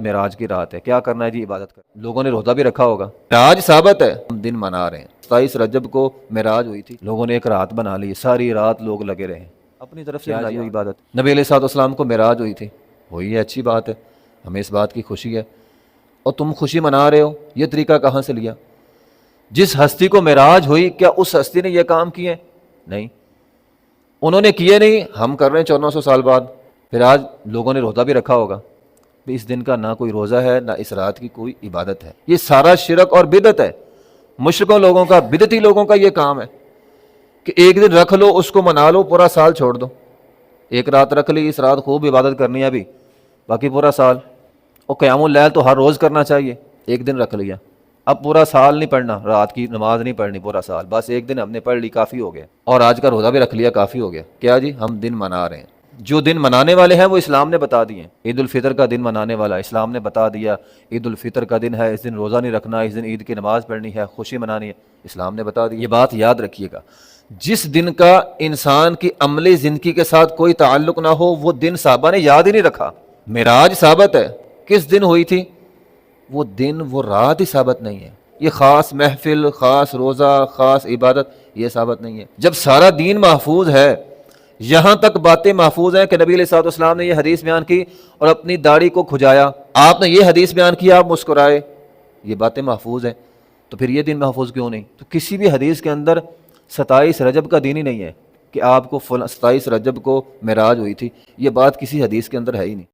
معراج کی رات ہے، کیا کرنا ہے جی؟ عبادت کر۔ لوگوں نے روزہ بھی رکھا ہوگا، معراج ثابت ہے، ہم دن منا رہے ہیں۔ 27 رجب کو معراج ہوئی تھی، لوگوں نے ایک رات بنا لی، ساری رات لوگ لگے رہے، اپنی طرف سے بنائی ہوئی عبادت۔ نبی علیہ الصلوۃ والسلام کو معراج ہوئی تھی، ہوئی ہے، اچھی بات ہے، ہمیں اس بات کی خوشی ہے، اور تم خوشی منا رہے ہو، یہ طریقہ کہاں سے لیا؟ جس ہستی کو معراج ہوئی، کیا اس ہستی نے یہ کام کیے؟ نہیں، انہوں نے کیے نہیں، ہم کر رہے ہیں 1400 سال بعد۔ پھر آج لوگوں نے روزہ بھی رکھا ہوگا، اس دن کا نہ کوئی روزہ ہے، نہ اس رات کی کوئی عبادت ہے، یہ سارا شرک اور بدعت ہے، مشرکوں لوگوں کا، بدعتی لوگوں کا یہ کام ہے کہ ایک دن رکھ لو، اس کو منا لو، پورا سال چھوڑ دو۔ ایک رات رکھ لی، اس رات خوب عبادت کرنی ہے ابھی، باقی پورا سال، اور قیام اللیل تو ہر روز کرنا چاہیے، ایک دن رکھ لیا، اب پورا سال نہیں پڑھنا، رات کی نماز نہیں پڑھنی پورا سال، بس ایک دن ہم نے پڑھ لی کافی ہو گیا، اور آج کا روزہ بھی رکھ لیا کافی ہو گیا۔ کیا جی؟ ہم دن منا رہے ہیں، جو دن منانے والے ہیں وہ اسلام نے بتا دیے ہیں۔ عید الفطر کا دن منانے والا اسلام نے بتا دیا، عید الفطر کا دن ہے، اس دن روزہ نہیں رکھنا، اس دن عید کی نماز پڑھنی ہے، خوشی منانی ہے، اسلام نے بتا دی۔ یہ بات یاد رکھیے گا، جس دن کا انسان کی عملی زندگی کے ساتھ کوئی تعلق نہ ہو، وہ دن صحابہ نے یاد ہی نہیں رکھا۔ معراج ثابت ہے، کس دن ہوئی تھی؟ وہ دن، وہ رات ہی ثابت نہیں ہے۔ یہ خاص محفل، خاص روزہ، خاص عبادت، یہ ثابت نہیں ہے۔ جب سارا دین محفوظ ہے، یہاں تک باتیں محفوظ ہیں کہ نبی علیہ الصلوۃ والسلام نے یہ حدیث بیان کی اور اپنی داڑھی کو کھجایا، آپ نے یہ حدیث بیان کی، آپ مسکرائے، یہ باتیں محفوظ ہیں، تو پھر یہ دن محفوظ کیوں نہیں؟ تو کسی بھی حدیث کے اندر 27 رجب کا دن ہی نہیں ہے کہ آپ کو 27 رجب کو معراج ہوئی تھی، یہ بات کسی حدیث کے اندر ہے ہی نہیں۔